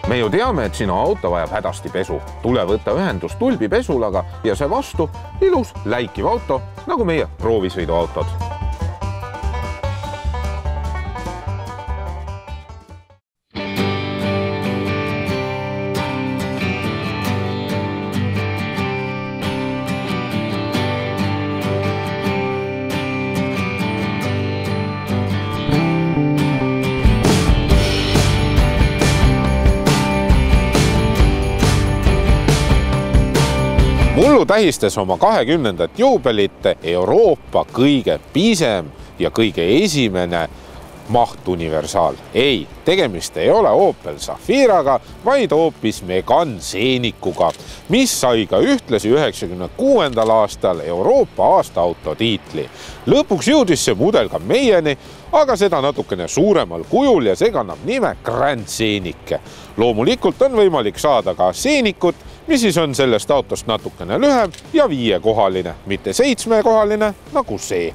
me ju teame, et sinu auto vajab hädasti pesu. Tule võtta ühendus tulbipesulaga ja see vastu ilus läikiv auto nagu meie proovisõiduautod. Mullu tähistas oma 20. juubelit Euroopa kõige pisem ja kõige esimene mahtuniversaal. Ei, tegemist ei ole Opel Zafiraga, vaid hoopis Megane Scenikuga, mis sai ka ühtlasi 96. aastal Euroopa aastaauto tiitli. Lõpuks jõudis see mudel ka meieni, aga seda natukene suuremal kujul ja see kannab nime Grand Scenic. Loomulikult on võimalik saada ka Scenikut, mis siis on sellest autost natukene lühem ja 5-kohaline, mitte 7-kohaline nagu see.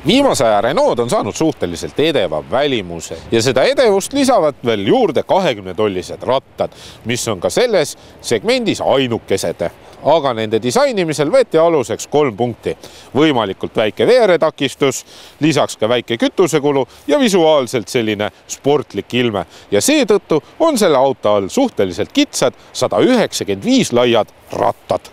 Viimase aja Renault on saanud suhteliselt edeva välimuse ja seda edevust lisavad veel juurde 20-tollised rattad, mis on ka selles segmendis ainukesed. Aga nende disainimisel võeti aluseks 3 punkti. Võimalikult väike veeretakistus, lisaks ka väike kütusekulu ja visuaalselt selline sportlik ilme. Ja seetõttu on selle auto all suhteliselt kitsad 195 laiad rattad.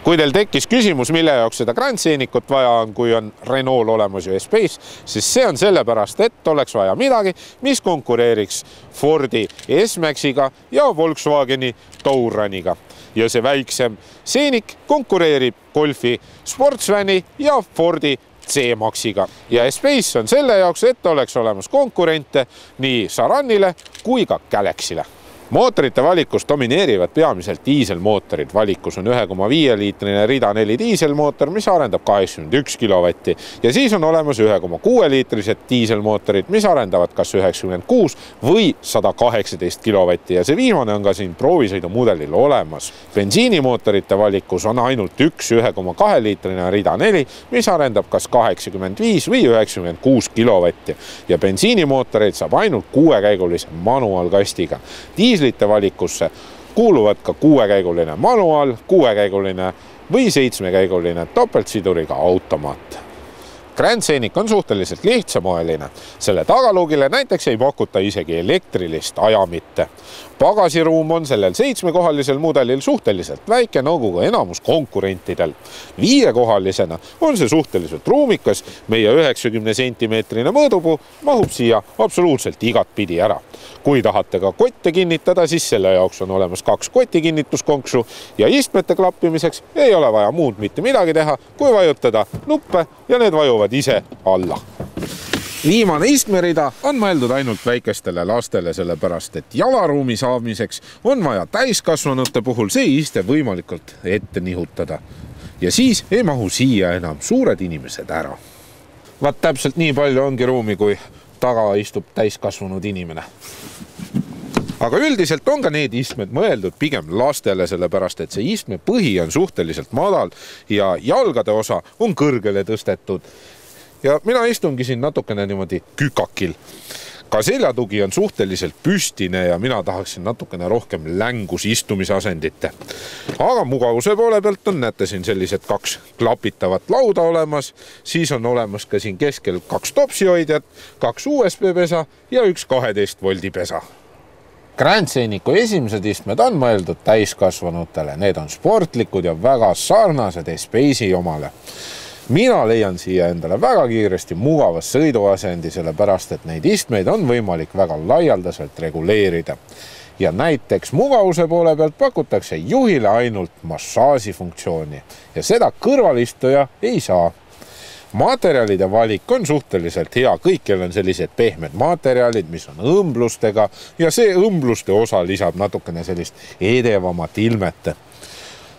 Kui teil tekkis küsimus, mille jaoks seda Grand Scenikut vaja on, kui on Renault olemas ju Espace, siis see on sellepärast, et oleks vaja midagi, mis konkureeriks Fordi S-Maxiga ja Volkswageni Touraniga. Ja see väiksem Scenic konkureerib Golfi Sportsvani ja Fordi C-Maxiga. Ja Espace on selle jaoks, et oleks olemas konkurente nii Saranile kui ka Galaxyle. Mootorite valikus domineerivad peamiselt diiselmootorid. Valikus on 1,5-liitrine Rida 4 diiselmootor, mis arendab 81 kilovatti. Ja siis on olemas 1,6-liitrised diiselmootorid, mis arendavad kas 96 või 118 kilovatti. Ja see viimane on ka siin proovisõidumudelil olemas. Bensiinimootorite valikus on ainult üks 1,2-liitrine Rida 4, mis arendab kas 85 või 96 kilovatti. Ja bensiinimootoreid saab ainult 6-käigulise manuaalkastiga. Diislite valikusse kuuluvad ka 6-käiguline manuaal, 6-käiguline või 7-käiguline topeltsiduriga automaat. Grand Scenic on suhteliselt lihtsamoeline. Selle tagalugile näiteks ei pakuta isegi elektrilist ajamitte. Pagasiruum on sellel 7-kohalisel mudelil suhteliselt väike, nagu ka enamus konkurentidel. 5-kohalisena on see suhteliselt ruumikas, meie 90 sentimeetrine mõõdupuu mahub siia absoluutselt igat pidi ära. Kui tahate ka kotte kinnitada, siis selle jaoks on olemas 2 kotikinnituskonksu ja istmete klappimiseks ei ole vaja muud mitte midagi teha, kui vajutada nuppe ja need vajuvad ise alla. Viimane istmerida on mõeldud ainult väikestele lastele, sellepärast et jalaruumi saamiseks on vaja täiskasvanute puhul see iste võimalikult ette nihutada. Ja siis ei mahu siia enam suured inimesed ära. Vaat täpselt nii palju ongi ruumi, kui taga istub täiskasvanud inimene. Aga üldiselt on ka need istmed mõeldud pigem lastele, sellepärast et see istme põhi on suhteliselt madal ja jalgade osa on kõrgele tõstetud. Ja mina istungi siin natukene niimoodi kükakil. Ka seljatugi on suhteliselt püstine ja mina tahaksin natukene rohkem längus istumisasendite. Aga mugavuse poole pealt on, näete siin sellised 2 klapitavat lauda olemas, siis on olemas ka siin keskel 2 topsihoidjat, 2 USB-pesa ja 1 12 voldi pesa. Grand Scenicu esimesed istmed on mõeldud täiskasvanutele, need on sportlikud ja väga sarnased Espace'i omale. Mina leian siia endale väga kiiresti mugavas sõiduasendi, sellepärast et neid istmeid on võimalik väga laialdaselt reguleerida. Ja näiteks mugavuse poole pealt pakutakse juhile ainult massaažifunktsiooni ja seda kõrvalistuja ei saa. Materjalide valik on suhteliselt hea, kõikjal on sellised pehmed materjalid, mis on õmblustega ja see õmbluste osa lisab natukene sellist edevamat ilmet.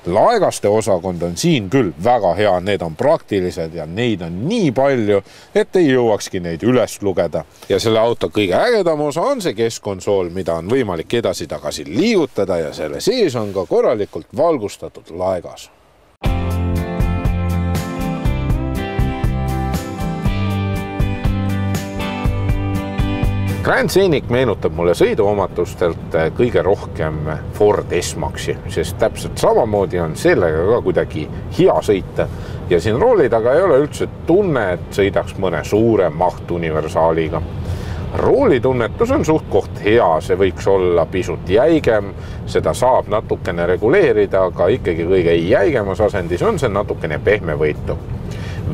Laegaste osakond on siin küll väga hea, need on praktilised ja neid on nii palju, et ei jõuakski neid üles lugeda. Ja selle auto kõige ägedam osa on see keskkonsool, mida on võimalik edasi-tagasi liigutada ja selle sees on ka korralikult valgustatud laegas. Grand Scenic meenutab mulle sõiduomatustelt kõige rohkem Ford S-Maxi, sest täpselt samamoodi on sellega ka kuidagi hea sõita. Ja siin rooli taga ei ole üldse tunne, et sõidaks mõne suure mahtuniversaaliga. Roolitunnetus on suht koht hea, see võiks olla pisut jäigem, seda saab natukene reguleerida, aga ikkagi kõige jäigemas asendis on see natukene pehmevõitu.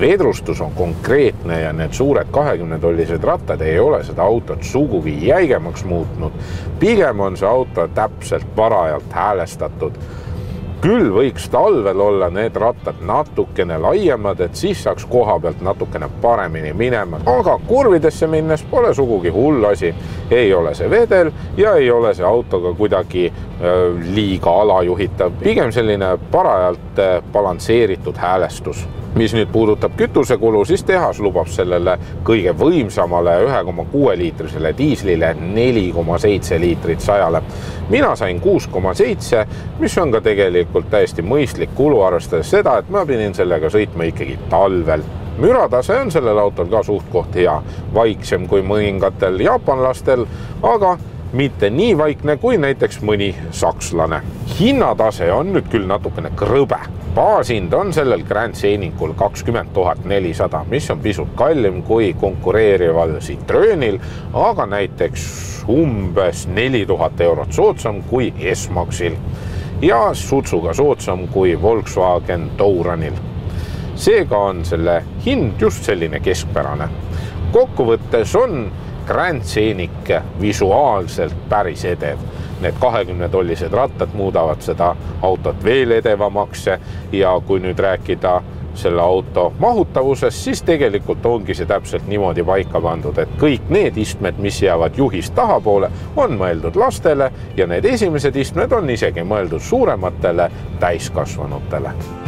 Vedrustus on konkreetne ja need suured 20-tollised rattad ei ole seda autot sugugi jäigemaks muutnud. Pigem on see auto täpselt parajalt häälestatud. Küll võiks talvel olla need rattad natukene laiemad, et siis saaks koha pealt natukene paremini minema. Aga kurvidesse minnes pole sugugi hull asi. Ei ole see vedel ja ei ole see autoga kuidagi liiga alajuhitav. Pigem selline parajalt balansseeritud häälestus. Mis nüüd puudutab kütusekulu, siis tehas lubab sellele kõige võimsamale 1,6 liitrisele diislile 4,7 liitrit 100-le. Mina sain 6,7, mis on ka tegelikult täiesti mõistlik kulu, arvestades seda, et ma pidin sellega sõitma ikkagi talvel. Müratase on sellel autol ka suht koht hea, vaiksem kui mõningatel jaapanlastel, aga mitte nii vaikne kui näiteks mõni sakslane. Hinnatase on nüüd küll natukene krõbe. Baashind on sellel Grand Scenicul 20 400, mis on pisut kallim kui konkureerival Citroenil, aga näiteks umbes 4000 eurot soodsam kui S-Maxil ja sutsuga soodsam kui Volkswagen Touranil. Seega on selle hind just selline keskpärane. Kokkuvõttes on Grand Scenic visuaalselt päris edev. Need 20-tollised rattad muudavad seda autot veel edevamaks ja kui nüüd rääkida selle auto mahutavusest, siis tegelikult ongi see täpselt niimoodi paika pandud, et kõik need istmed, mis jäävad juhist tahapoole, on mõeldud lastele ja need esimesed istmed on isegi mõeldud suurematele täiskasvanutele.